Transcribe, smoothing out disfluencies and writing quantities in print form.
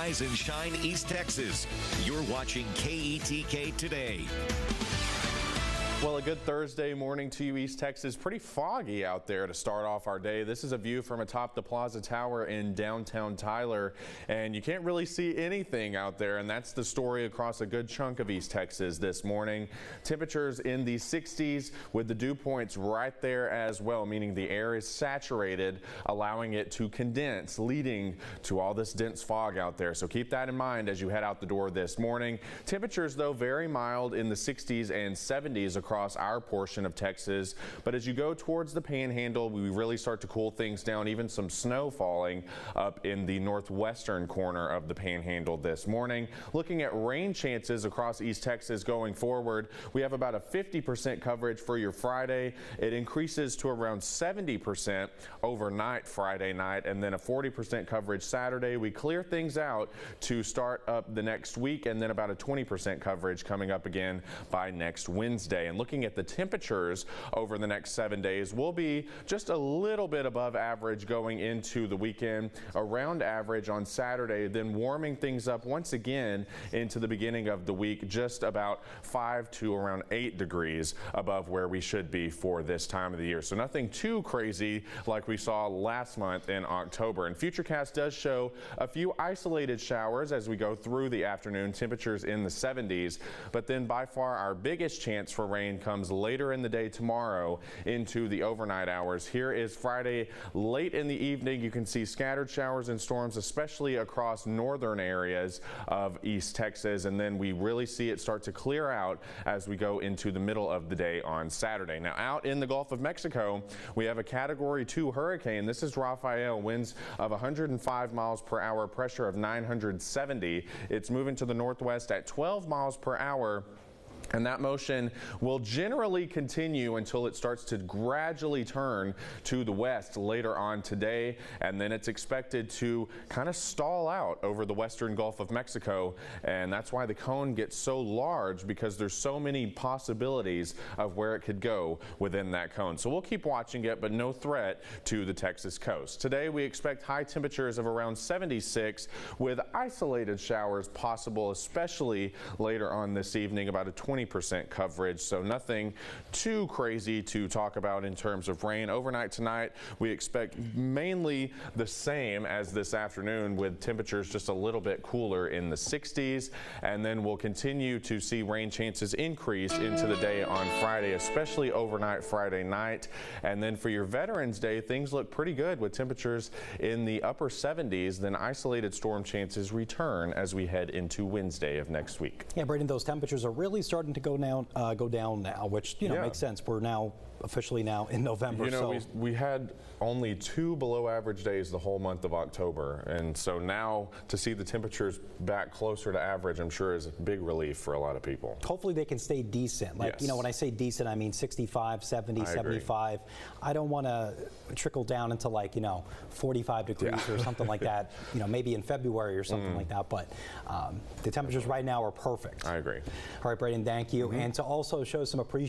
Rise and shine East Texas. You're watching KETK Today. Well, a good Thursday morning to you, East Texas. Pretty foggy out there to start off our day. This is a view from atop the Plaza Tower in downtown Tyler, and you can't really see anything out there, and that's the story across a good chunk of East Texas this morning. Temperatures in the 60s with the dew points right there as well, meaning the air is saturated, allowing it to condense, leading to all this dense fog out there. So keep that in mind as you head out the door this morning. Temperatures, though, very mild in the 60s and 70s across our portion of Texas, but as you go towards the Panhandle, we really start to cool things down. Even some snow falling up in the northwestern corner of the Panhandle this morning. Looking at rain chances across East Texas going forward, we have about a 50% coverage for your Friday. It increases to around 70% overnight Friday night, and then a 40% coverage Saturday. We clear things out to start up the next week, and then about a 20% coverage coming up again by next Wednesday. And looking at the temperatures over the next 7 days, we'll be just a little bit above average going into the weekend, around average on Saturday, then warming things up once again into the beginning of the week, just about 5 to around 8 degrees above where we should be for this time of the year. So nothing too crazy like we saw last month in October. And Futurecast does show a few isolated showers as we go through the afternoon, temperatures in the 70s, but then by far our biggest chance for rain comes later in the day tomorrow into the overnight hours. Here is Friday late in the evening. You can see scattered showers and storms, especially across northern areas of East Texas, and then we really see it start to clear out as we go into the middle of the day on Saturday. Now out in the Gulf of Mexico, we have a Category 2 hurricane. This is Rafael, winds of 105 miles per hour, pressure of 970. It's moving to the northwest at 12 miles per hour. And that motion will generally continue until it starts to gradually turn to the west later on today. And then it's expected to kind of stall out over the western Gulf of Mexico. And that's why the cone gets so large, because there's so many possibilities of where it could go within that cone. So we'll keep watching it, but no threat to the Texas coast. Today we expect high temperatures of around 76 with isolated showers possible, especially later on this evening, about a 20% coverage, so nothing too crazy to talk about in terms of rain. Overnight tonight, we expect mainly the same as this afternoon, with temperatures just a little bit cooler in the 60s, and then we'll continue to see rain chances increase into the day on Friday, especially overnight Friday night. And then for your Veterans Day, things look pretty good with temperatures in the upper 70s. Then isolated storm chances return as we head into Wednesday of next week. Yeah, Braden, those temperatures are really starting to go down now, which makes sense. We're now officially now in November. We had only 2 below average days the whole month of October, and so now to see the temperatures back closer to average, I'm sure is a big relief for a lot of people. Hopefully they can stay decent. Like, yes. When I say decent, I mean 65, 70, 75. I don't want to trickle down into 45 degrees or something like that, maybe in February or something like that, but the temperatures right now are perfect. I agree. All right, Braden, thank you. And to also show some appreciation